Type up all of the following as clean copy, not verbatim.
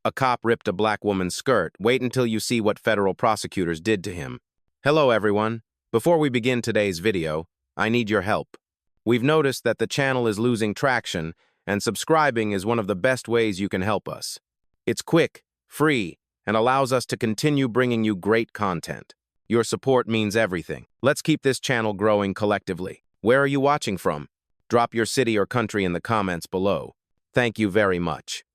A cop ripped a black woman's skirt. Wait until you see what federal prosecutors did to him. Hello, everyone. Before we begin today's video, I need your help. We've noticed that the channel is losing traction, and subscribing is one of the best ways you can help us. It's quick, free, and allows us to continue bringing you great content. Your support means everything. Let's keep this channel growing collectively. Where are you watching from? Drop your city or country in the comments below. Thank you very much.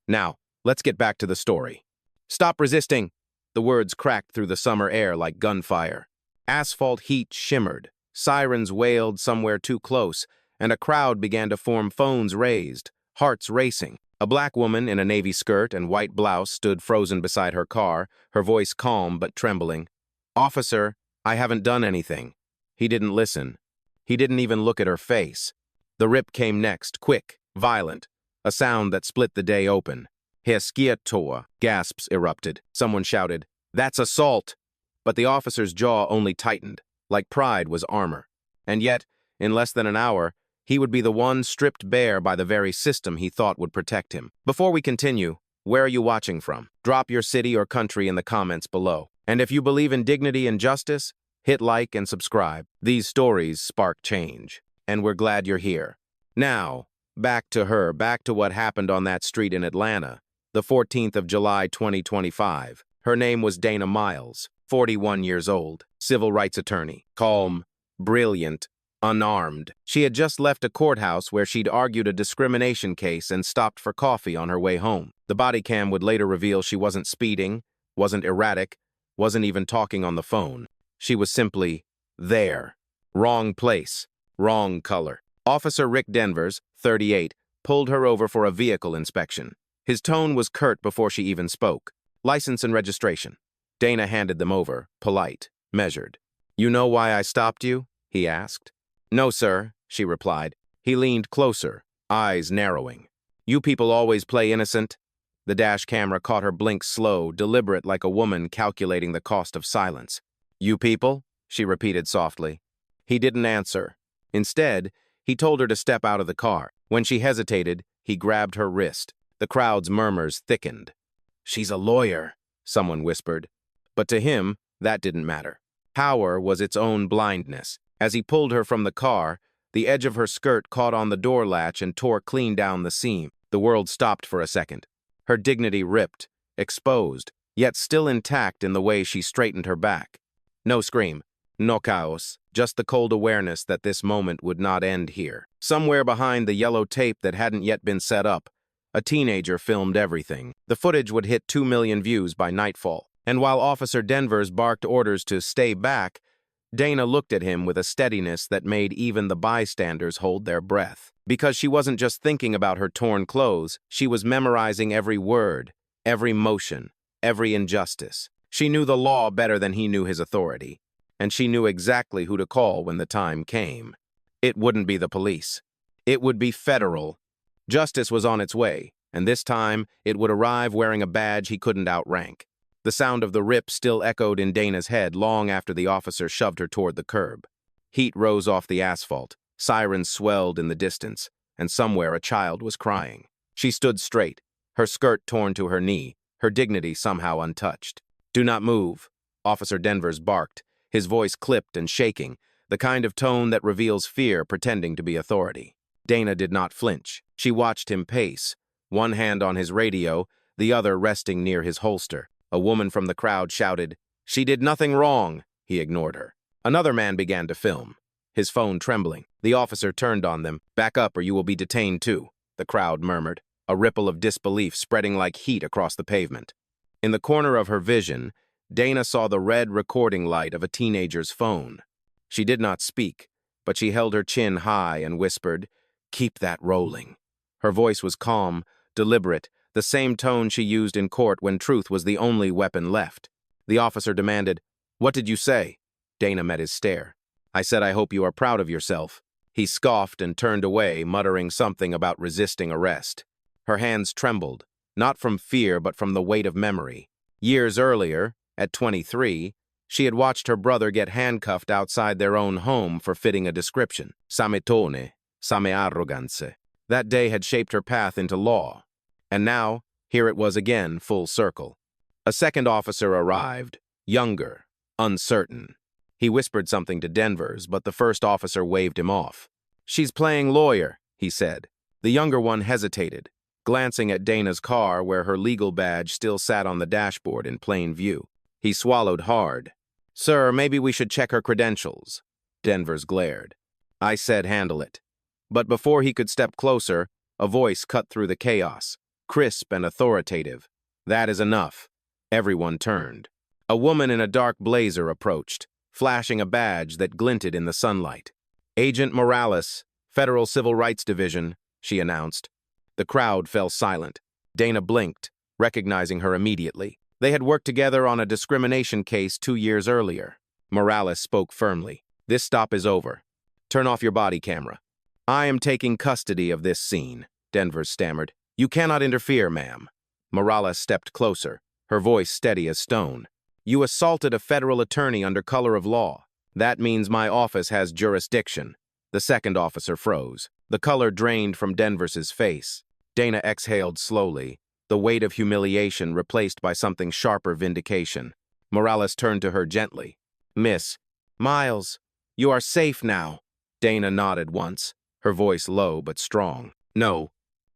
Now, let's get back to the story. Stop resisting! The words cracked through the summer air like gunfire. Asphalt heat shimmered, sirens wailed somewhere too close, and a crowd began to form, phones raised, hearts racing. A black woman in a navy skirt and white blouse stood frozen beside her car, her voice calm but trembling. "Officer, I haven't done anything." He didn't listen. He didn't even look at her face. The rip came next, quick, violent, a sound that split the day open. "Toa," gasps erupted. Someone shouted, "That's assault!" But the officer's jaw only tightened, like pride was armor. And yet, in less than an hour, he would be the one stripped bare by the very system he thought would protect him. Before we continue, where are you watching from? Drop your city or country in the comments below. And if you believe in dignity and justice, hit like and subscribe. These stories spark change, and we're glad you're here. Now, back to what happened on that street in Atlanta, the 14th of July 2025. Her name was Dana Miles, 41 years old, civil rights attorney, calm, brilliant, unarmed. She had just left a courthouse where she'd argued a discrimination case and stopped for coffee on her way home. The body cam would later reveal she wasn't speeding, wasn't erratic, wasn't even talking on the phone. She was simply there. Wrong place, wrong color. Officer Rick Denvers, 38, pulled her over for a vehicle inspection. His tone was curt before she even spoke. "License and registration." Dana handed them over, polite, measured. "You know why I stopped you?" he asked. "No, sir," she replied. He leaned closer, eyes narrowing. "You people always play innocent?" The dash camera caught her blink slow, deliberate like a woman calculating the cost of silence. "You people?" she repeated softly. He didn't answer. Instead, he told her to step out of the car. When she hesitated, he grabbed her wrist. The crowd's murmurs thickened. "She's a lawyer," someone whispered. But to him, that didn't matter. Power was its own blindness. As he pulled her from the car, the edge of her skirt caught on the door latch and tore clean down the seam. The world stopped for a second. Her dignity ripped, exposed, yet still intact in the way she straightened her back. No scream, no chaos, just the cold awareness that this moment would not end here. Somewhere behind the yellow tape that hadn't yet been set up, a teenager filmed everything. The footage would hit 2 million views by nightfall. And while Officer Denvers barked orders to stay back, Dana looked at him with a steadiness that made even the bystanders hold their breath. Because she wasn't just thinking about her torn clothes, she was memorizing every word, every motion, every injustice. She knew the law better than he knew his authority, and she knew exactly who to call when the time came. It wouldn't be the police. It would be federal. Justice was on its way, and this time it would arrive wearing a badge he couldn't outrank. The sound of the rip still echoed in Dana's head long after the officer shoved her toward the curb. Heat rose off the asphalt, sirens swelled in the distance, and somewhere a child was crying. She stood straight, her skirt torn to her knee, her dignity somehow untouched. "Do not move," Officer Denvers barked, his voice clipped and shaking, the kind of tone that reveals fear pretending to be authority. Dana did not flinch. She watched him pace, one hand on his radio, the other resting near his holster. A woman from the crowd shouted, "She did nothing wrong." He ignored her. Another man began to film, his phone trembling. The officer turned on them. "Back up or you will be detained too," the crowd murmured, a ripple of disbelief spreading like heat across the pavement. In the corner of her vision, Dana saw the red recording light of a teenager's phone. She did not speak, but she held her chin high and whispered, "Keep that rolling." Her voice was calm, deliberate, the same tone she used in court when truth was the only weapon left. The officer demanded, "What did you say?" Dana met his stare. "I said I hope you are proud of yourself." He scoffed and turned away, muttering something about resisting arrest. Her hands trembled, not from fear but from the weight of memory. Years earlier, at 23, she had watched her brother get handcuffed outside their own home for fitting a description. Sametone, same arrogance. That day had shaped her path into law. And now, Here it was again, full circle. A second officer arrived, younger, uncertain. He whispered something to Denvers, but the first officer waved him off. "She's playing lawyer," he said. The younger one hesitated, glancing at Dana's car where her legal badge still sat on the dashboard in plain view. He swallowed hard. "Sir, maybe we should check her credentials." Denvers glared. "I said handle it." But before he could step closer, a voice cut through the chaos, crisp and authoritative. "That is enough." Everyone turned. A woman in a dark blazer approached, flashing a badge that glinted in the sunlight. "Agent Morales, Federal Civil Rights Division," she announced. The crowd fell silent. Dana blinked, recognizing her immediately. They had worked together on a discrimination case 2 years earlier. Morales spoke firmly. "This stop is over. Turn off your body camera." "I am taking custody of this scene," Denvers stammered. "You cannot interfere, ma'am." Morales stepped closer, her voice steady as stone. "You assaulted a federal attorney under color of law. That means my office has jurisdiction." The second officer froze. The color drained from Denvers's face. Dana exhaled slowly, the weight of humiliation replaced by something sharper vindication. Morales turned to her gently. "Miss Miles, you are safe now." Dana nodded once, her voice low but strong. "No,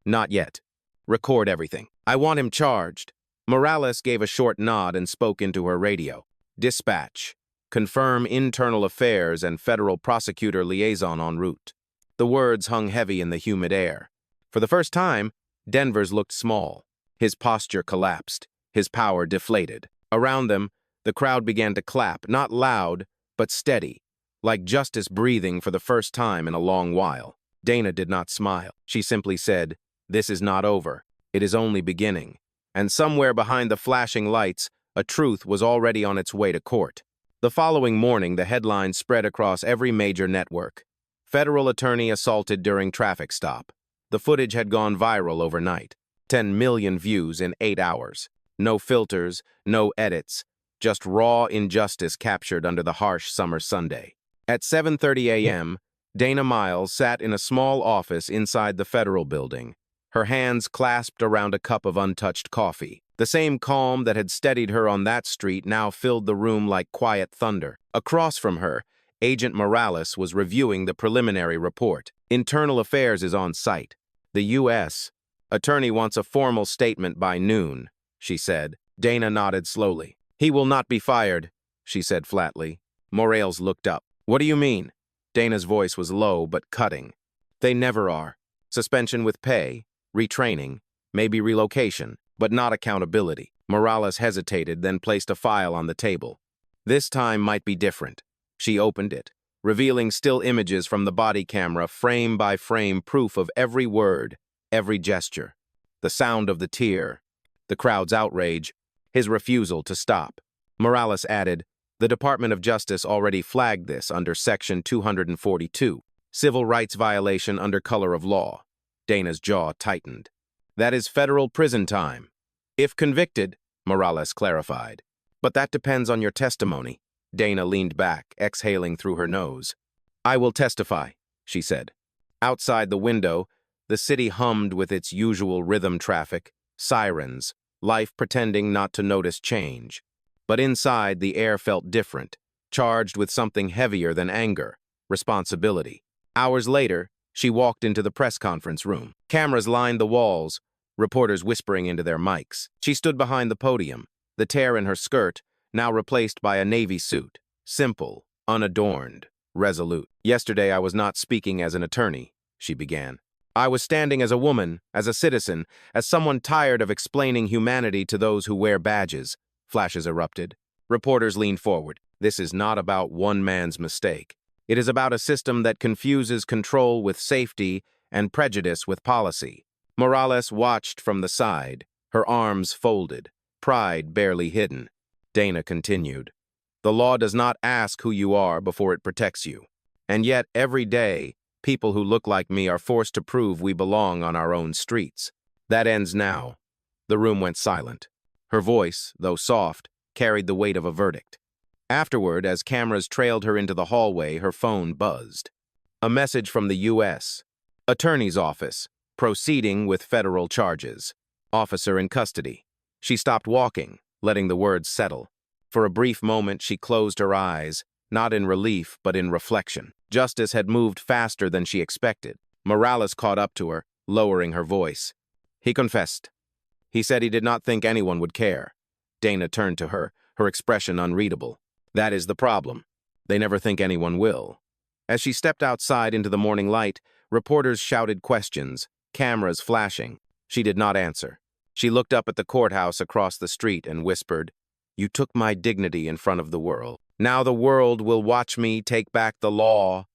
not yet. Record everything. I want him charged." Morales gave a short nod and spoke into her radio. "Dispatch. Confirm internal affairs and federal prosecutor liaison en route." The words hung heavy in the humid air. For the first time, Denvers looked small. His posture collapsed, his power deflated. Around them, the crowd began to clap, not loud, but steady, like justice breathing for the first time in a long while. Dana did not smile. She simply said, "This is not over. It is only beginning." And somewhere behind the flashing lights, a truth was already on its way to court. The following morning, the headlines spread across every major network. Federal attorney assaulted during traffic stop. The footage had gone viral overnight. 10 million views in 8 hours. No filters, no edits, just raw injustice captured under the harsh summer Sunday. At 7:30 a.m., Dana Miles sat in a small office inside the federal building, her hands clasped around a cup of untouched coffee. The same calm that had steadied her on that street now filled the room like quiet thunder. Across from her, Agent Morales was reviewing the preliminary report. Internal Affairs is on site. The U.S. Attorney wants a formal statement by noon, she said. Dana nodded slowly. "He will not be fired," she said flatly. Morales looked up. "What do you mean?" Dana's voice was low but cutting. "They never are. Suspension with pay, retraining, maybe relocation, but not accountability." Morales hesitated, then placed a file on the table. This time might be different. She opened it, revealing still images from the body camera, frame by frame, proof of every word, every gesture. The sound of the tear, the crowd's outrage, his refusal to stop. Morales added, "The Department of Justice already flagged this under Section 242, civil rights violation under color of law." Dana's jaw tightened. "That is federal prison time. If convicted," Morales clarified. "But that depends on your testimony." Dana leaned back, exhaling through her nose. "I will testify," she said. Outside the window, the city hummed with its usual rhythm traffic, sirens, life pretending not to notice change. But inside, the air felt different, charged with something heavier than anger, responsibility. Hours later, she walked into the press conference room. Cameras lined the walls, reporters whispering into their mics. She stood behind the podium, the tear in her skirt now replaced by a navy suit, simple, unadorned, resolute. "Yesterday I was not speaking as an attorney," she began. "I was standing as a woman, as a citizen, as someone tired of explaining humanity to those who wear badges." Flashes erupted. Reporters leaned forward. "This is not about one man's mistake. It is about a system that confuses control with safety and prejudice with policy." Morales watched from the side, her arms folded, pride barely hidden. Dana continued, "The law does not ask who you are before it protects you. And yet, every day, people who look like me are forced to prove we belong on our own streets. That ends now." The room went silent. Her voice, though soft, carried the weight of a verdict. Afterward, as cameras trailed her into the hallway, her phone buzzed. A message from the U.S. Attorney's Office, proceeding with federal charges. Officer in custody. She stopped walking, letting the words settle. For a brief moment, she closed her eyes, not in relief, but in reflection. Justice had moved faster than she expected. Morales caught up to her, lowering her voice. He confessed. He said he did not think anyone would care. Dana turned to her, her expression unreadable. That is the problem. They never think anyone will. As she stepped outside into the morning light, reporters shouted questions, cameras flashing. She did not answer. She looked up at the courthouse across the street and whispered, "You took my dignity in front of the world. Now the world will watch me take back the law."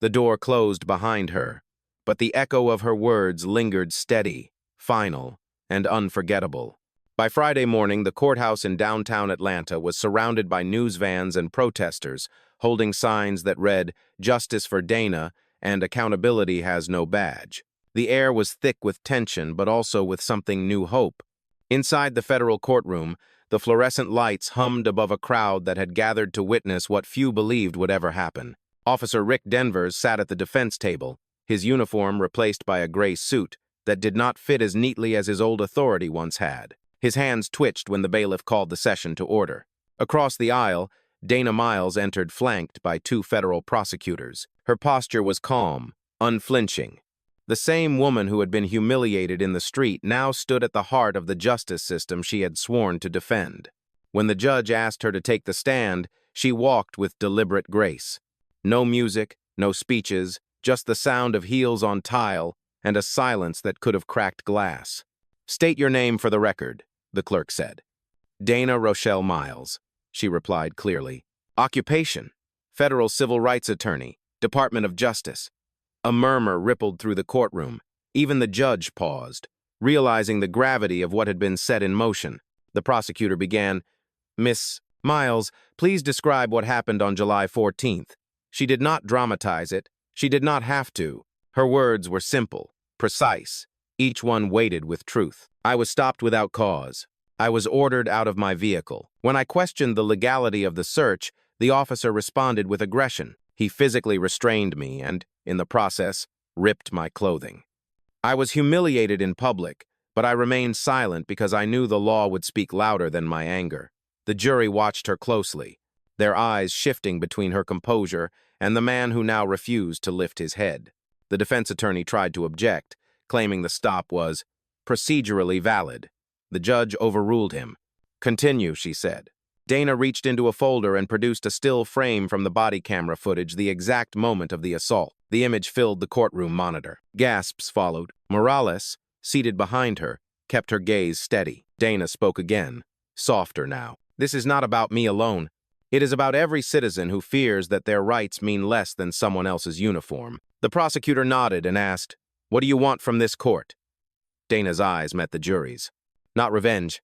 The door closed behind her, but the echo of her words lingered steady, final, and unforgettable. By Friday morning, the courthouse in downtown Atlanta was surrounded by news vans and protesters, holding signs that read, "Justice for Dana" and "Accountability has no badge." The air was thick with tension, but also with something new hope. Inside the federal courtroom, the fluorescent lights hummed above a crowd that had gathered to witness what few believed would ever happen. Officer Rick Denvers sat at the defense table, his uniform replaced by a gray suit that did not fit as neatly as his old authority once had. His hands twitched when the bailiff called the session to order. Across the aisle, Dana Miles entered flanked by two federal prosecutors. Her posture was calm, unflinching. The same woman who had been humiliated in the street now stood at the heart of the justice system she had sworn to defend. When the judge asked her to take the stand, she walked with deliberate grace. No music, no speeches, just the sound of heels on tile and a silence that could have cracked glass. "State your name for the record," the clerk said. "Dana Rochelle Miles," she replied clearly. "Occupation: federal civil rights attorney, Department of Justice." A murmur rippled through the courtroom. Even the judge paused, realizing the gravity of what had been set in motion. The prosecutor began, "Miss Miles, please describe what happened on July 14th. She did not dramatize it. She did not have to. Her words were simple, precise, each one weighted with truth. I was stopped without cause. I was ordered out of my vehicle. When I questioned the legality of the search, the officer responded with aggression. He physically restrained me and, in the process, ripped my clothing. I was humiliated in public, but I remained silent because I knew the law would speak louder than my anger. The jury watched her closely, their eyes shifting between her composure and the man who now refused to lift his head. The defense attorney tried to object, claiming the stop was procedurally valid. The judge overruled him. "Continue," she said. Dana reached into a folder and produced a still frame from the body camera footage the exact moment of the assault. The image filled the courtroom monitor. Gasps followed. Morales, seated behind her, kept her gaze steady. Dana spoke again, softer now. "This is not about me alone. It is about every citizen who fears that their rights mean less than someone else's uniform." The prosecutor nodded and asked, "What do you want from this court?" Dana's eyes met the jury's. "Not revenge.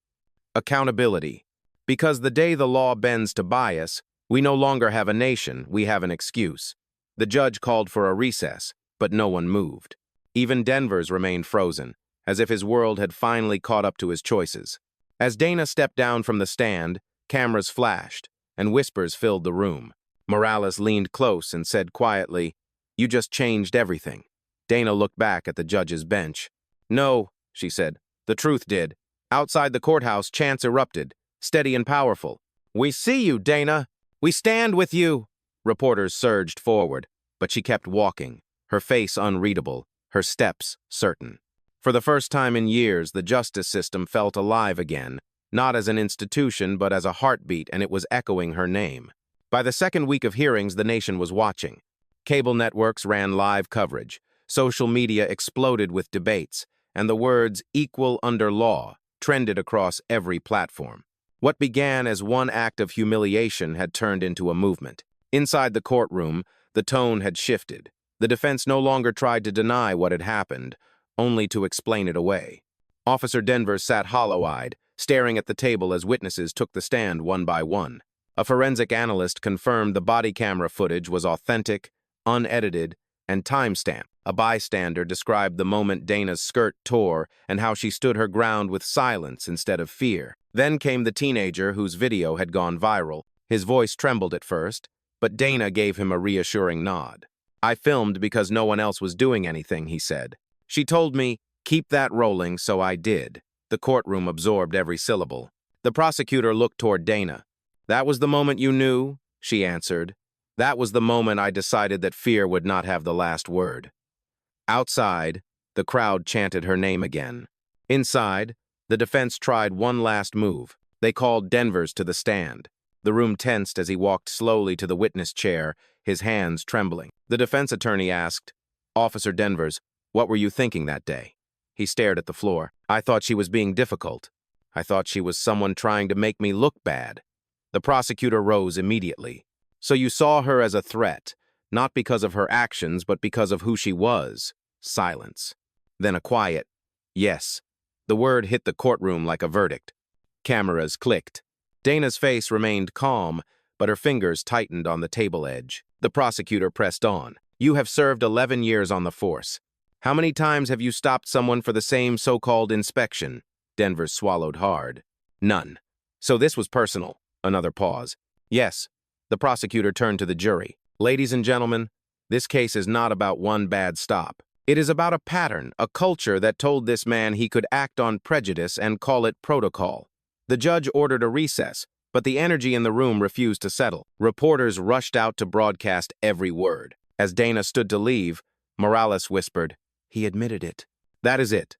Accountability. Because the day the law bends to bias, we no longer have a nation, we have an excuse." The judge called for a recess, but no one moved. Even Denvers remained frozen, as if his world had finally caught up to his choices. As Dana stepped down from the stand, cameras flashed, and whispers filled the room. Morales leaned close and said quietly, "You just changed everything." Dana looked back at the judge's bench. "No," she said, "the truth did." Outside the courthouse, chants erupted, steady and powerful. "We see you, Dana! We stand with you!" Reporters surged forward, but she kept walking, her face unreadable, her steps certain. For the first time in years, the justice system felt alive again, not as an institution but as a heartbeat, and it was echoing her name. By the second week of hearings, the nation was watching. Cable networks ran live coverage, social media exploded with debates, and the words "equal under law" trended across every platform. What began as one act of humiliation had turned into a movement. Inside the courtroom, the tone had shifted. The defense no longer tried to deny what had happened, only to explain it away. Officer Denver sat hollow-eyed, staring at the table as witnesses took the stand one by one. A forensic analyst confirmed the body camera footage was authentic, unedited, and time-stamped. A bystander described the moment Dana's skirt tore and how she stood her ground with silence instead of fear. Then came the teenager whose video had gone viral. His voice trembled at first, but Dana gave him a reassuring nod. "I filmed because no one else was doing anything," he said. "She told me, keep that rolling, so I did." The courtroom absorbed every syllable. The prosecutor looked toward Dana. "That was the moment you knew?" she answered. "That was the moment I decided that fear would not have the last word." Outside, the crowd chanted her name again. Inside, the defense tried one last move. They called Denvers to the stand. The room tensed as he walked slowly to the witness chair, his hands trembling. The defense attorney asked, "Officer Denvers, what were you thinking that day?" He stared at the floor. "I thought she was being difficult. I thought she was someone trying to make me look bad." The prosecutor rose immediately. "So you saw her as a threat, not because of her actions, but because of who she was." Silence. Then a quiet, "Yes." The word hit the courtroom like a verdict. Cameras clicked. Dana's face remained calm, but her fingers tightened on the table edge. The prosecutor pressed on. "You have served 11 years on the force. How many times have you stopped someone for the same so-called inspection?" Denver swallowed hard. "None." "So this was personal." Another pause. "Yes." The prosecutor turned to the jury. "Ladies and gentlemen, this case is not about one bad stop. It is about a pattern, a culture that told this man he could act on prejudice and call it protocol." The judge ordered a recess, but the energy in the room refused to settle. Reporters rushed out to broadcast every word. As Dana stood to leave, Morales whispered, "He admitted it." "That is it."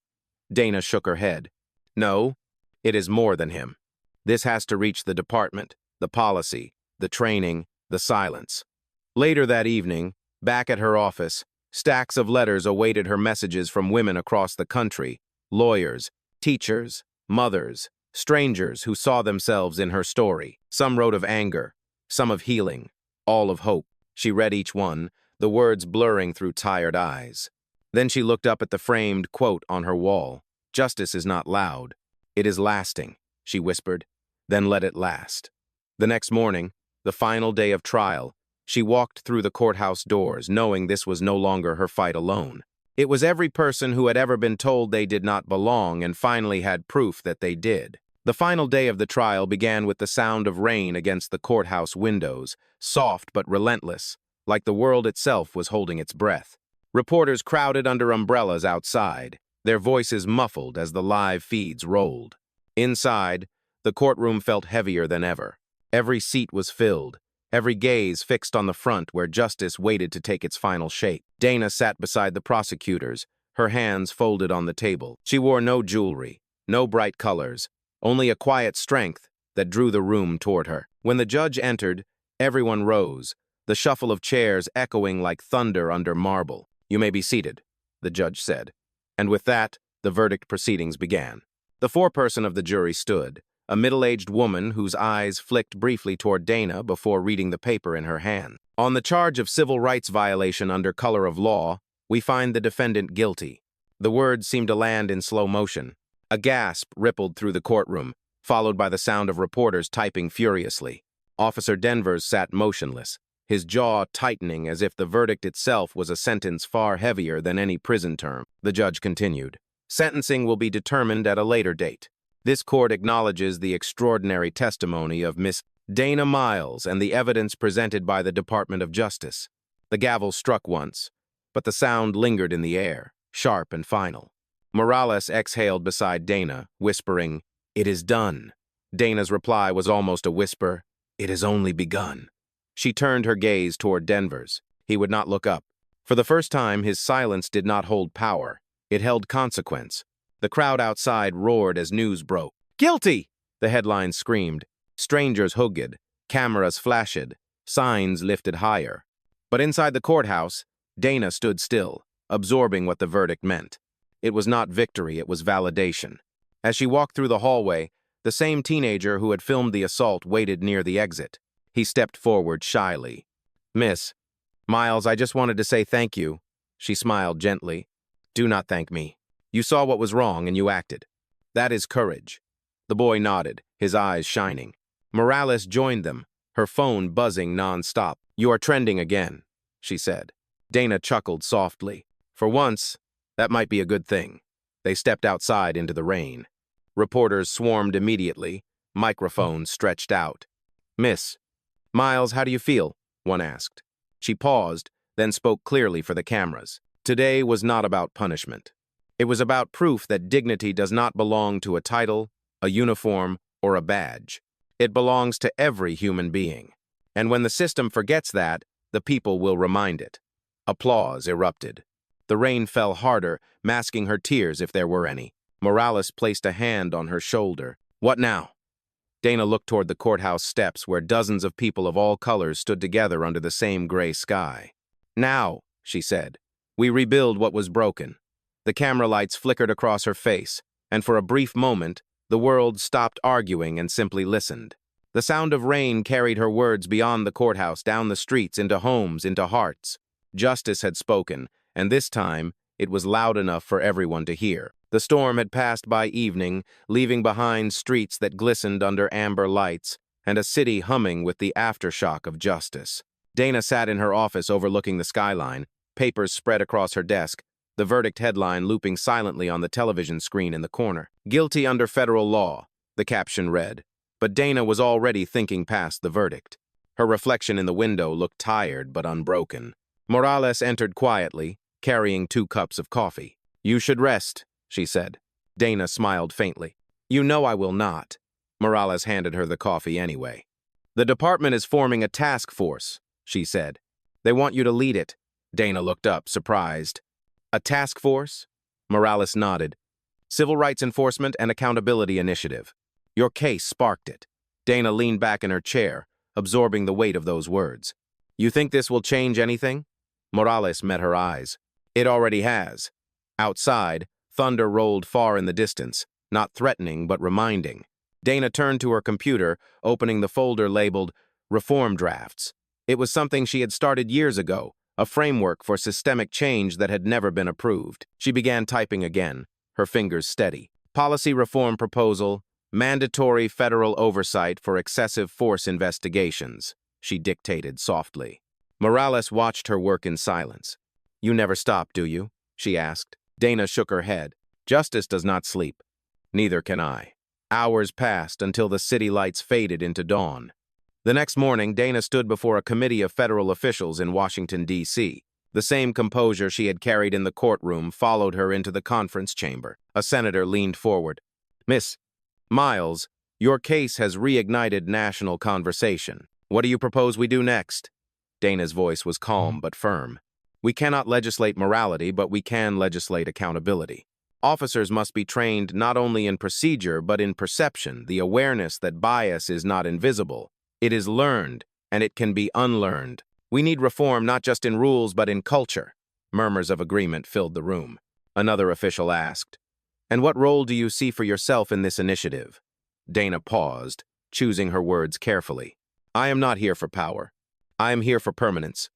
Dana shook her head. "No, it is more than him. This has to reach the department, the policy, the training, the silence." Later that evening, back at her office, stacks of letters awaited her messages from women across the country, lawyers, teachers, mothers, strangers who saw themselves in her story. Some wrote of anger, some of healing, all of hope. She read each one, the words blurring through tired eyes. Then she looked up at the framed quote on her wall. "Justice is not loud. It is lasting," she whispered. "Then let it last." The next morning, the final day of trial, she walked through the courthouse doors, knowing this was no longer her fight alone. It was every person who had ever been told they did not belong and finally had proof that they did. The final day of the trial began with the sound of rain against the courthouse windows, soft but relentless, like the world itself was holding its breath. Reporters crowded under umbrellas outside, their voices muffled as the live feeds rolled. Inside, the courtroom felt heavier than ever. Every seat was filled, every gaze fixed on the front where justice waited to take its final shape. Dana sat beside the prosecutors, her hands folded on the table. She wore no jewelry, no bright colors, only a quiet strength that drew the room toward her. When the judge entered, everyone rose, the shuffle of chairs echoing like thunder under marble. "You may be seated," the judge said. And with that, the verdict proceedings began. The foreperson of the jury stood, a middle-aged woman whose eyes flicked briefly toward Dana before reading the paper in her hand. "On the charge of civil rights violation under color of law, we find the defendant guilty." The words seemed to land in slow motion. A gasp rippled through the courtroom, followed by the sound of reporters typing furiously. Officer Denvers sat motionless, his jaw tightening as if the verdict itself was a sentence far heavier than any prison term. The judge continued, "Sentencing will be determined at a later date. This court acknowledges the extraordinary testimony of Miss Dana Miles and the evidence presented by the Department of Justice." The gavel struck once, but the sound lingered in the air, sharp and final. Morales exhaled beside Dana, whispering, "It is done." Dana's reply was almost a whisper, "It has only begun." She turned her gaze toward Denver's. He would not look up. For the first time, his silence did not hold power. It held consequence. The crowd outside roared as news broke. "Guilty!" the headlines screamed. Strangers hooted, cameras flashed, signs lifted higher. But inside the courthouse, Dana stood still, absorbing what the verdict meant. It was not victory, it was validation. As she walked through the hallway, the same teenager who had filmed the assault waited near the exit. He stepped forward shyly. "Miss Miles, I just wanted to say thank you." She smiled gently. "Do not thank me. You saw what was wrong and you acted. That is courage." The boy nodded, his eyes shining. Morales joined them, her phone buzzing non-stop. "You are trending again," she said. Dana chuckled softly. For once, that might be a good thing. They stepped outside into the rain. Reporters swarmed immediately, microphones stretched out. "Miss Miles, how do you feel?" one asked. She paused, then spoke clearly for the cameras. Today was not about punishment. It was about proof that dignity does not belong to a title, a uniform, or a badge. It belongs to every human being. And when the system forgets that, the people will remind it. Applause erupted. The rain fell harder, masking her tears if there were any. Morales placed a hand on her shoulder. What now? Dana looked toward the courthouse steps where dozens of people of all colors stood together under the same gray sky. Now, she said, we rebuild what was broken. The camera lights flickered across her face, and for a brief moment, the world stopped arguing and simply listened. The sound of rain carried her words beyond the courthouse, down the streets, into homes, into hearts. Justice had spoken, and this time, it was loud enough for everyone to hear. The storm had passed by evening, leaving behind streets that glistened under amber lights, and a city humming with the aftershock of justice. Dana sat in her office overlooking the skyline, papers spread across her desk, the verdict headline looping silently on the television screen in the corner. Guilty under federal law, the caption read. But Dana was already thinking past the verdict. Her reflection in the window looked tired but unbroken. Morales entered quietly, carrying 2 cups of coffee. You should rest, she said. Dana smiled faintly. You know I will not. Morales handed her the coffee anyway. The department is forming a task force, she said. They want you to lead it. Dana looked up, surprised. A task force? Morales nodded. Civil Rights Enforcement and Accountability Initiative. Your case sparked it. Dana leaned back in her chair, absorbing the weight of those words. You think this will change anything? Morales met her eyes. It already has. Outside, thunder rolled far in the distance, not threatening but reminding. Dana turned to her computer, opening the folder labeled Reform Drafts. It was something she had started years ago, a framework for systemic change that had never been approved. She began typing again, her fingers steady. Policy Reform Proposal, Mandatory Federal Oversight for Excessive Force Investigations, she dictated softly. Morales watched her work in silence. You never stop, do you? She asked. Dana shook her head. Justice does not sleep. Neither can I. Hours passed until the city lights faded into dawn. The next morning, Dana stood before a committee of federal officials in Washington, D.C. The same composure she had carried in the courtroom followed her into the conference chamber. A senator leaned forward. Miss Miles, your case has reignited national conversation. What do you propose we do next? Dana's voice was calm but firm. We cannot legislate morality, but we can legislate accountability. Officers must be trained not only in procedure, but in perception, the awareness that bias is not invisible. It is learned, and it can be unlearned. We need reform not just in rules, but in culture. Murmurs of agreement filled the room. Another official asked, And what role do you see for yourself in this initiative? Dana paused, choosing her words carefully. I am not here for power. I am here for permanence.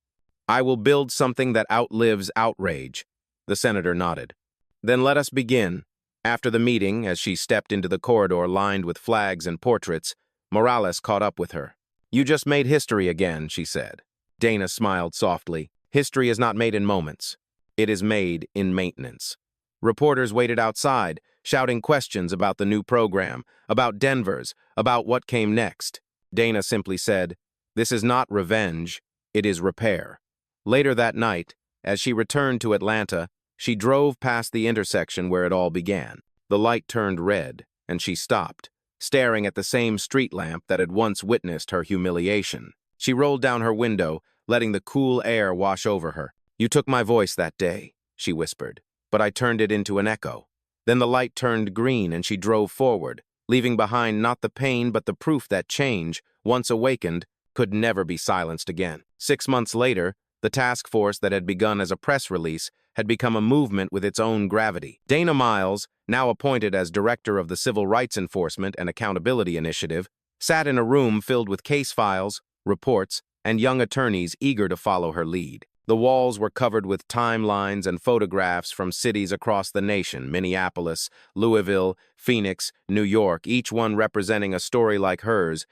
I will build something that outlives outrage. The senator nodded. Then let us begin. After the meeting, as she stepped into the corridor lined with flags and portraits, Morales caught up with her. You just made history again, she said. Dana smiled softly. History is not made in moments. It is made in maintenance. Reporters waited outside, shouting questions about the new program, about Denver's, about what came next. Dana simply said, This is not revenge, it is repair. Later that night, as she returned to Atlanta, she drove past the intersection where it all began. The light turned red, and she stopped, staring at the same street lamp that had once witnessed her humiliation. She rolled down her window, letting the cool air wash over her. You took my voice that day, she whispered, but I turned it into an echo. Then the light turned green and she drove forward, leaving behind not the pain but the proof that change, once awakened, could never be silenced again. 6 months later, the task force that had begun as a press release had become a movement with its own gravity. Dana Miles, now appointed as director of the Civil Rights Enforcement and Accountability Initiative, sat in a room filled with case files, reports, and young attorneys eager to follow her lead. The walls were covered with timelines and photographs from cities across the nation, Minneapolis, Louisville, Phoenix, New York, each one representing a story like hers,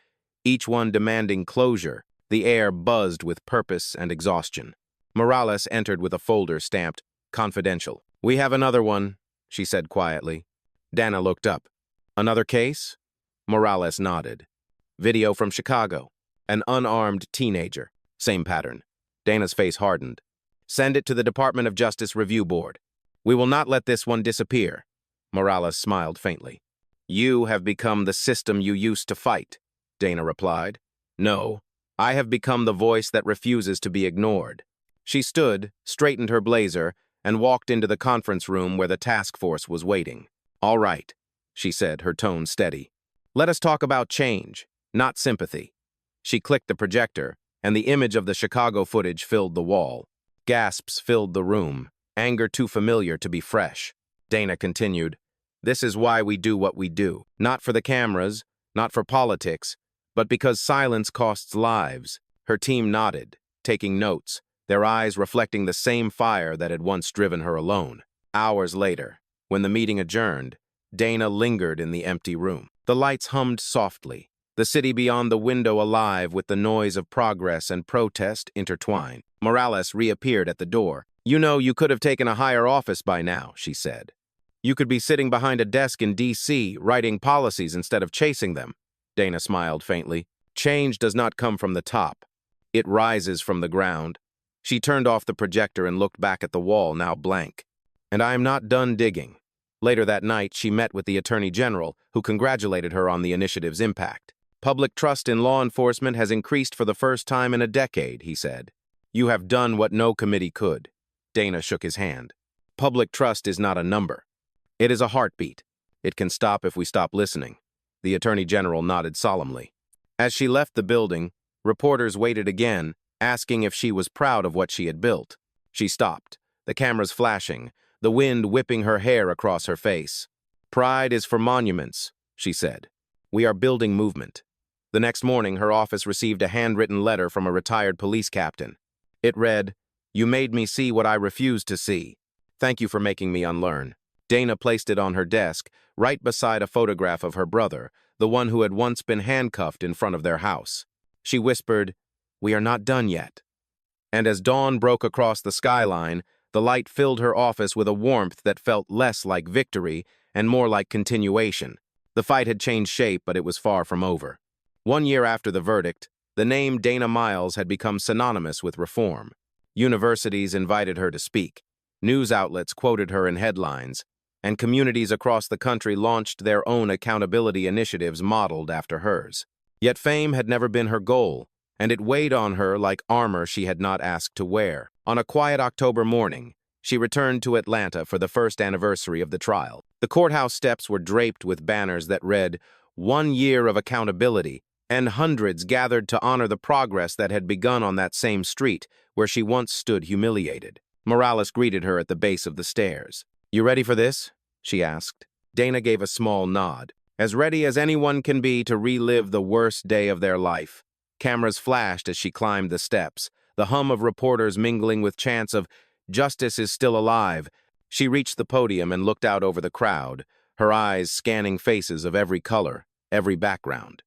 each one demanding closure. The air buzzed with purpose and exhaustion. Morales entered with a folder stamped, Confidential. We have another one, she said quietly. Dana looked up. Another case? Morales nodded. Video from Chicago. An unarmed teenager. Same pattern. Dana's face hardened. Send it to the Department of Justice Review Board. We will not let this one disappear. Morales smiled faintly. You have become the system you used to fight, Dana replied. No, I have become the voice that refuses to be ignored. She stood, straightened her blazer, and walked into the conference room where the task force was waiting. All right, she said, her tone steady. Let us talk about change, not sympathy. She clicked the projector, and the image of the Chicago footage filled the wall. Gasps filled the room, anger too familiar to be fresh. Dana continued, This is why we do what we do. Not for the cameras, not for politics, but because silence costs lives. Her team nodded, taking notes, their eyes reflecting the same fire that had once driven her alone. Hours later, when the meeting adjourned, Dana lingered in the empty room. The lights hummed softly, the city beyond the window alive with the noise of progress and protest intertwined. Morales reappeared at the door. You know, you could have taken a higher office by now, she said. You could be sitting behind a desk in D.C., writing policies instead of chasing them. Dana smiled faintly. Change does not come from the top. It rises from the ground. She turned off the projector and looked back at the wall, now blank. And I am not done digging. Later that night, she met with the Attorney General, who congratulated her on the initiative's impact. Public trust in law enforcement has increased for the first time in a decade, he said. You have done what no committee could. Dana shook his hand. Public trust is not a number. It is a heartbeat. It can stop if we stop listening. The Attorney General nodded solemnly. As she left the building, reporters waited again, asking if she was proud of what she had built. She stopped, the cameras flashing, the wind whipping her hair across her face. Pride is for monuments, she said. We are building movement. The next morning, her office received a handwritten letter from a retired police captain. It read, You made me see what I refused to see. Thank you for making me unlearn. Dana placed it on her desk, right beside a photograph of her brother, the one who had once been handcuffed in front of their house. She whispered, We are not done yet. And as dawn broke across the skyline, the light filled her office with a warmth that felt less like victory and more like continuation. The fight had changed shape, but it was far from over. 1 year after the verdict, the name Dana Miles had become synonymous with reform. Universities invited her to speak. News outlets quoted her in headlines, and communities across the country launched their own accountability initiatives modeled after hers. Yet fame had never been her goal, and it weighed on her like armor she had not asked to wear. On a quiet October morning, she returned to Atlanta for the first anniversary of the trial. The courthouse steps were draped with banners that read, 1 year of accountability, and hundreds gathered to honor the progress that had begun on that same street where she once stood humiliated. Morales greeted her at the base of the stairs. You ready for this? She asked. Dana gave a small nod. As ready as anyone can be to relive the worst day of their life. Cameras flashed as she climbed the steps, the hum of reporters mingling with chants of, Justice is still alive. She reached the podium and looked out over the crowd, her eyes scanning faces of every color, every background.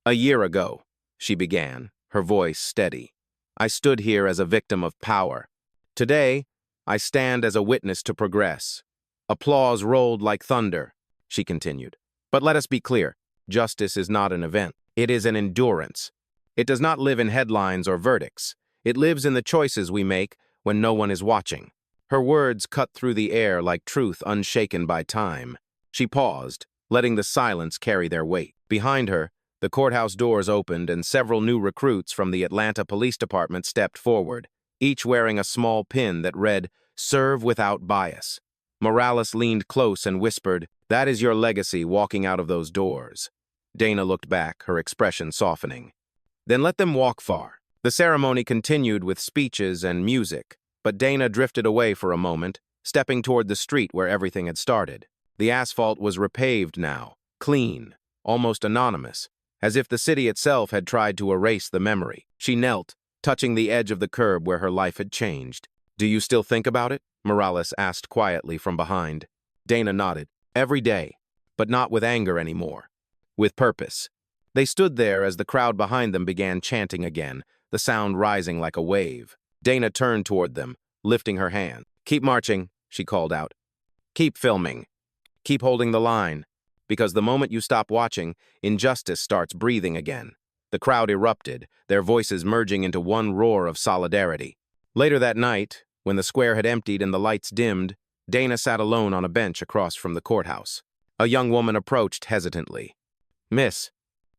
A year ago, she began, her voice steady. I stood here as a victim of power. Today, I stand as a witness to progress. Applause rolled like thunder, she continued. But let us be clear, justice is not an event. It is an endurance. It does not live in headlines or verdicts. It lives in the choices we make when no one is watching. Her words cut through the air like truth unshaken by time. She paused, letting the silence carry their weight. Behind her, the courthouse doors opened and several new recruits from the Atlanta Police Department stepped forward, each wearing a small pin that read, Serve without bias. Morales leaned close and whispered, That is your legacy walking out of those doors. Dana looked back, her expression softening. Then let them walk far. The ceremony continued with speeches and music, but Dana drifted away for a moment, stepping toward the street where everything had started. The asphalt was repaved now, clean, almost anonymous, as if the city itself had tried to erase the memory. She knelt, touching the edge of the curb where her life had changed. Do you still think about it? Morales asked quietly from behind. Dana nodded. Every day, but not with anger anymore. With purpose. They stood there as the crowd behind them began chanting again, the sound rising like a wave. Dana turned toward them, lifting her hand. Keep marching, she called out. Keep filming. Keep holding the line. Because the moment you stop watching, injustice starts breathing again. The crowd erupted, their voices merging into one roar of solidarity. Later that night, when the square had emptied and the lights dimmed, Dana sat alone on a bench across from the courthouse. A young woman approached hesitantly. "Miss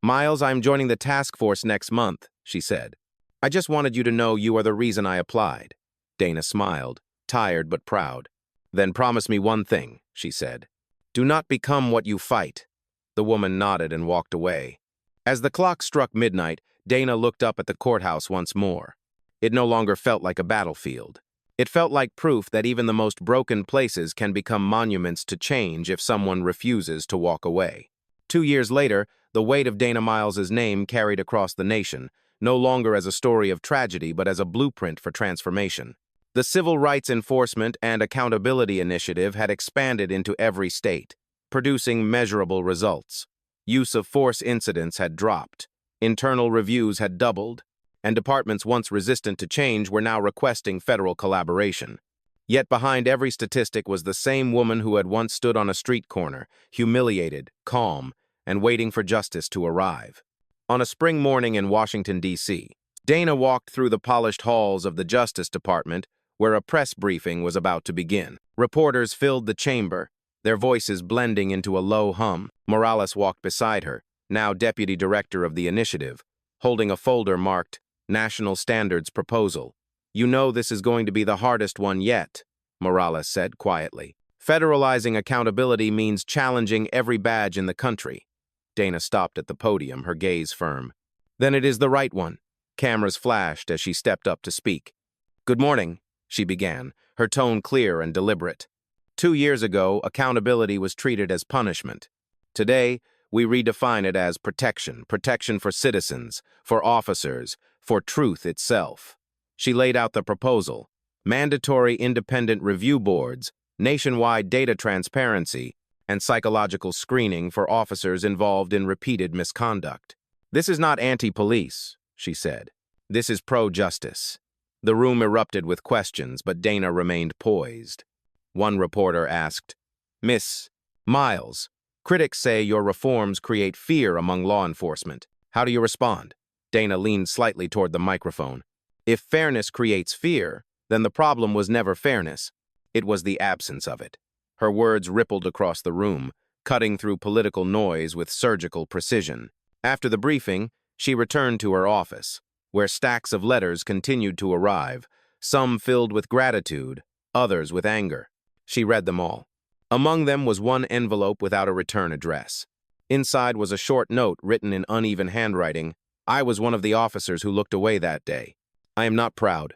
Miles, I'm joining the task force next month," she said. "I just wanted you to know you are the reason I applied." Dana smiled, tired but proud. "Then promise me one thing," she said. "Do not become what you fight." The woman nodded and walked away. As the clock struck midnight, Dana looked up at the courthouse once more. It no longer felt like a battlefield. It felt like proof that even the most broken places can become monuments to change if someone refuses to walk away. 2 years later, the weight of Dana Miles's name carried across the nation, no longer as a story of tragedy but as a blueprint for transformation. The Civil Rights Enforcement and Accountability Initiative had expanded into every state, producing measurable results. Use of force incidents had dropped, internal reviews had doubled, and departments once resistant to change were now requesting federal collaboration. Yet behind every statistic was the same woman who had once stood on a street corner, humiliated, calm, and waiting for justice to arrive. On a spring morning in Washington, D.C., Dana walked through the polished halls of the Justice Department where a press briefing was about to begin. Reporters filled the chamber, their voices blending into a low hum. Morales walked beside her, now deputy director of the initiative, holding a folder marked National Standards Proposal. "You know this is going to be the hardest one yet," Morales said quietly. "Federalizing accountability means challenging every badge in the country." Dana stopped at the podium, her gaze firm. "Then it is the right one." Cameras flashed as she stepped up to speak. "Good morning," she began, her tone clear and deliberate. 2 years ago, accountability was treated as punishment. Today, we redefine it as protection for citizens, for officers, for truth itself. She laid out the proposal: mandatory independent review boards, nationwide data transparency, and psychological screening for officers involved in repeated misconduct. "This is not anti-police," she said. "This is pro-justice." The room erupted with questions, but Dana remained poised. One reporter asked, "Miss Miles, critics say your reforms create fear among law enforcement. How do you respond?" Dana leaned slightly toward the microphone. "If fairness creates fear, then the problem was never fairness. It was the absence of it." Her words rippled across the room, cutting through political noise with surgical precision. After the briefing, she returned to her office, where stacks of letters continued to arrive, some filled with gratitude, others with anger. She read them all. Among them was one envelope without a return address. Inside was a short note written in uneven handwriting. "I was one of the officers who looked away that day. I am not proud,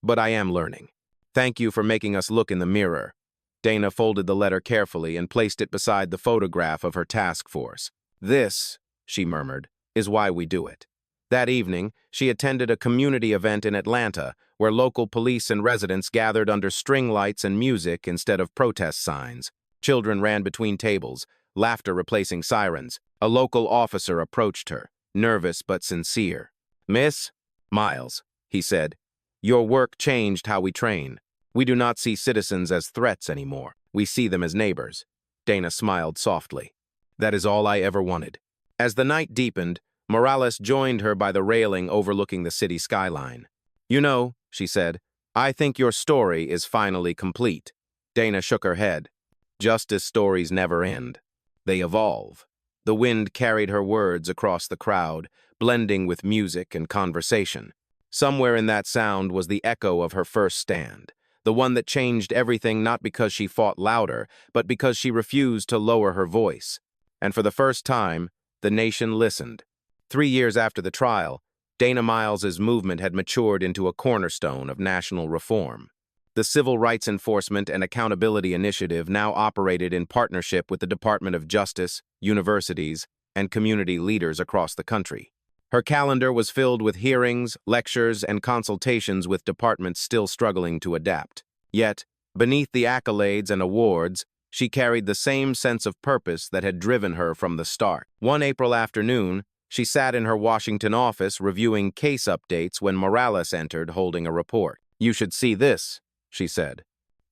but I am learning. Thank you for making us look in the mirror." Dana folded the letter carefully and placed it beside the photograph of her task force. "This," she murmured, "is why we do it." That evening, she attended a community event in Atlanta where local police and residents gathered under string lights and music instead of protest signs. Children ran between tables, laughter replacing sirens. A local officer approached her, nervous but sincere. "Miss Miles," he said, "your work changed how we train. We do not see citizens as threats anymore. We see them as neighbors." Dana smiled softly. "That is all I ever wanted." As the night deepened, Morales joined her by the railing overlooking the city skyline. "You know," she said, "I think your story is finally complete." Dana shook her head. "Justice stories never end. They evolve." The wind carried her words across the crowd, blending with music and conversation. Somewhere in that sound was the echo of her first stand, the one that changed everything not because she fought louder, but because she refused to lower her voice. And for the first time, the nation listened. 3 years after the trial, Dana Miles's movement had matured into a cornerstone of national reform. The Civil Rights Enforcement and Accountability Initiative now operated in partnership with the Department of Justice, universities, and community leaders across the country. Her calendar was filled with hearings, lectures, and consultations with departments still struggling to adapt. Yet, beneath the accolades and awards, she carried the same sense of purpose that had driven her from the start. One April afternoon, she sat in her Washington office reviewing case updates when Morales entered holding a report. "You should see this," she said.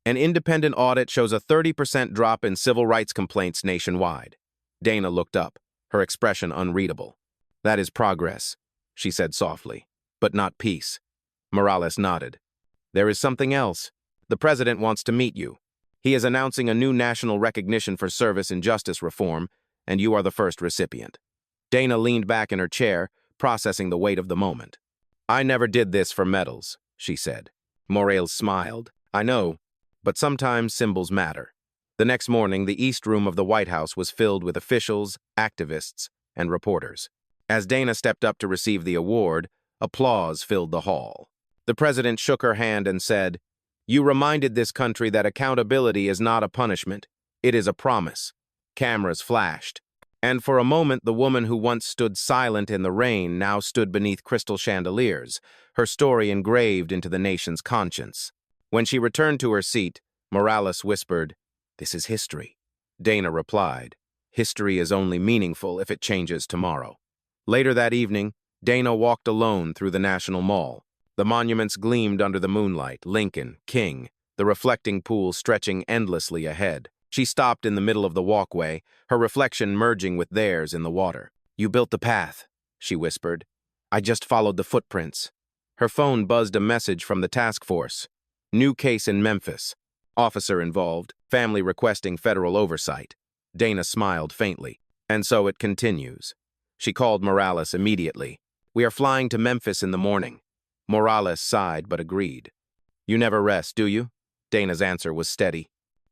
"An independent audit shows a 30% drop in civil rights complaints nationwide." Dana looked up, her expression unreadable. "That is progress," she said softly, "but not peace." Morales nodded. "There is something else. The president wants to meet you. He is announcing a new national recognition for service in justice reform, and you are the first recipient. Dana leaned back in her chair, processing the weight of the moment. I never did this for medals, she said. Morales smiled. I know, but sometimes symbols matter. The next morning, the East Room of the White House was filled with officials, activists, and reporters. As Dana stepped up to receive the award, applause filled the hall. The president shook her hand and said, "You reminded this country that accountability is not a punishment. It is a promise." Cameras flashed. And for a moment, the woman who once stood silent in the rain now stood beneath crystal chandeliers, her story engraved into the nation's conscience. When she returned to her seat, Morales whispered, "This is history." Dana replied, "History is only meaningful if it changes tomorrow." Later that evening, Dana walked alone through the National Mall. The monuments gleamed under the moonlight, Lincoln, King, the reflecting pool stretching endlessly ahead. She stopped in the middle of the walkway, her reflection merging with theirs in the water. "You built the path," she whispered. "I just followed the footprints." Her phone buzzed a message from the task force. New case in Memphis. Officer involved, family requesting federal oversight. Dana smiled faintly. And so it continues. She called Morales immediately. "We are flying to Memphis in the morning." Morales sighed but agreed. "You never rest, do you?" Dana's answer was steady.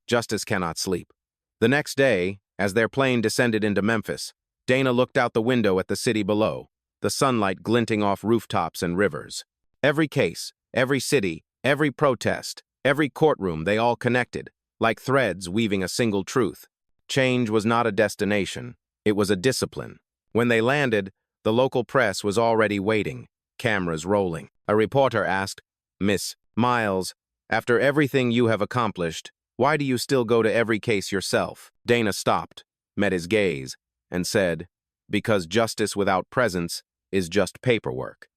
"Justice cannot sleep." The next day, as their plane descended into Memphis, Dana looked out the window at the city below, the sunlight glinting off rooftops and rivers. Every case, every city, every protest, every courtroom, they all connected, like threads weaving a single truth. Change was not a destination, it was a discipline. When they landed, the local press was already waiting, cameras rolling. A reporter asked, "Miss Miles, after everything you have accomplished, why do you still go to every case yourself?" Dana stopped, met his gaze, and said, "Because justice without presence is just paperwork."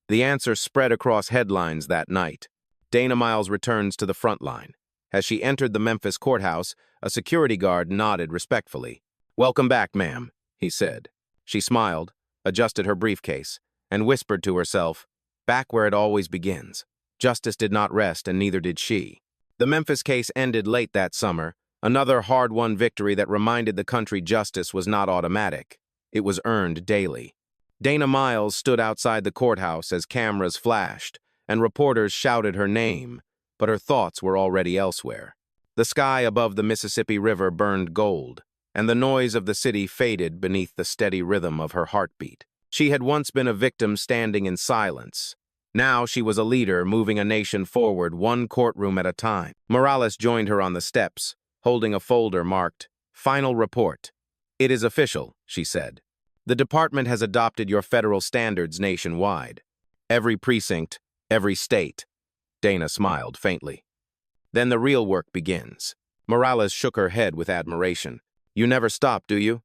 The answer spread across headlines that night. Dana Miles returns to the front line. As she entered the Memphis courthouse, a security guard nodded respectfully. "Welcome back, ma'am," he said. She smiled, adjusted her briefcase, and whispered to herself, "Back where it always begins." Justice did not rest, and neither did she. The Memphis case ended late that summer, another hard-won victory that reminded the country justice was not automatic. It was earned daily. Dana Miles stood outside the courthouse as cameras flashed, and reporters shouted her name, but her thoughts were already elsewhere. The sky above the Mississippi River burned gold, and the noise of the city faded beneath the steady rhythm of her heartbeat. She had once been a victim standing in silence. Now she was a leader moving a nation forward, one courtroom at a time. Morales joined her on the steps, holding a folder marked, "Final Report." "It is official," she said. "The department has adopted your federal standards nationwide. Every precinct, every state." Dana smiled faintly. "Then the real work begins." Morales shook her head with admiration. "You never stop, do you?"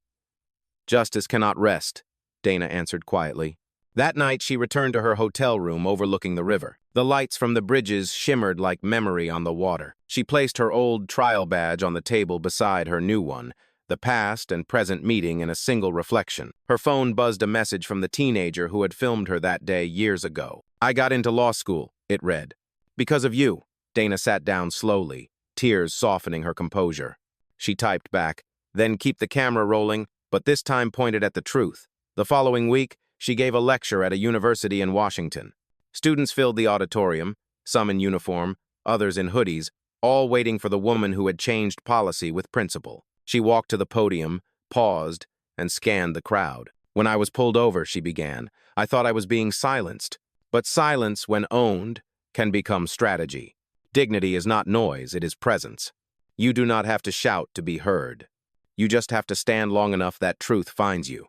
"Justice cannot rest," Dana answered quietly. That night, she returned to her hotel room overlooking the river. The lights from the bridges shimmered like memory on the water. She placed her old trial badge on the table beside her new one, the past and present meeting in a single reflection. Her phone buzzed a message from the teenager who had filmed her that day years ago. "I got into law school," it read. "Because of you." Dana sat down slowly, tears softening her composure. She typed back, "Then keep the camera rolling, but this time pointed at the truth." The following week, she gave a lecture at a university in Washington. Students filled the auditorium, some in uniform, others in hoodies, all waiting for the woman who had changed policy with principle. She walked to the podium, paused, and scanned the crowd. "When I was pulled over," she began, "I thought I was being silenced. But silence, when owned, can become strategy. Dignity is not noise, it is presence. You do not have to shout to be heard. You just have to stand long enough that truth finds you."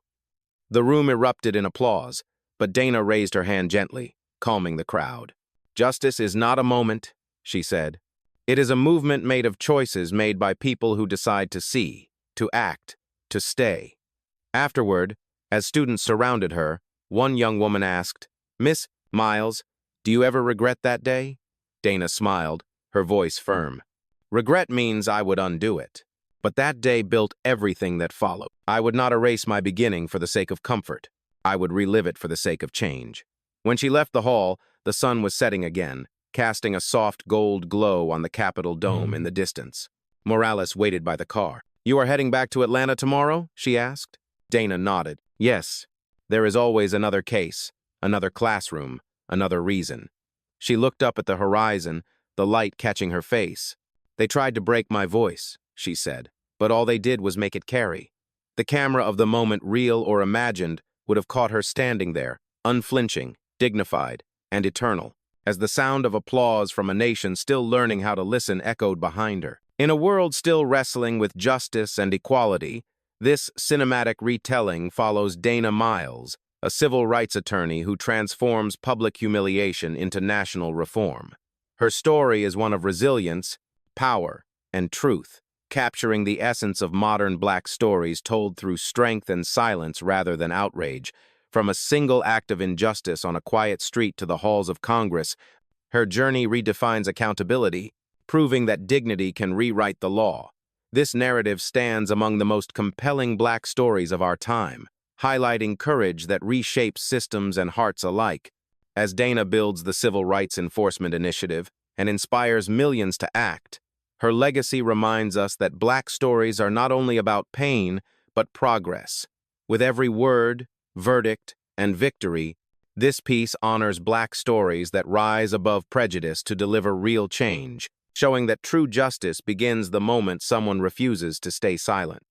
The room erupted in applause, but Dana raised her hand gently, calming the crowd. "Justice is not a moment," she said. "It is a movement made of choices made by people who decide to see, to act, to stay." Afterward, as students surrounded her, one young woman asked, "Miss Miles, do you ever regret that day?" Dana smiled, her voice firm. "Regret means I would undo it. But that day built everything that followed. I would not erase my beginning for the sake of comfort. I would relive it for the sake of change." When she left the hall, the sun was setting again, casting a soft gold glow on the Capitol dome in the distance. Morales waited by the car. "You are heading back to Atlanta tomorrow?" she asked. Dana nodded. "Yes. There is always another case, another classroom, another reason." She looked up at the horizon, the light catching her face. "They tried to break my voice," she said, "but all they did was make it carry." The camera of the moment, real or imagined, would have caught her standing there, unflinching, dignified, and eternal, as the sound of applause from a nation still learning how to listen echoed behind her. In a world still wrestling with justice and equality, this cinematic retelling follows Dana Miles, a civil rights attorney who transforms public humiliation into national reform. Her story is one of resilience, power, and truth, capturing the essence of modern Black stories told through strength and silence rather than outrage. From a single act of injustice on a quiet street to the halls of Congress, her journey redefines accountability, proving that dignity can rewrite the law. This narrative stands among the most compelling Black stories of our time, highlighting courage that reshapes systems and hearts alike. As Dana builds the Civil Rights Enforcement Initiative and inspires millions to act, her legacy reminds us that Black stories are not only about pain, but progress. With every word, verdict, and victory, this piece honors Black stories that rise above prejudice to deliver real change, showing that true justice begins the moment someone refuses to stay silent.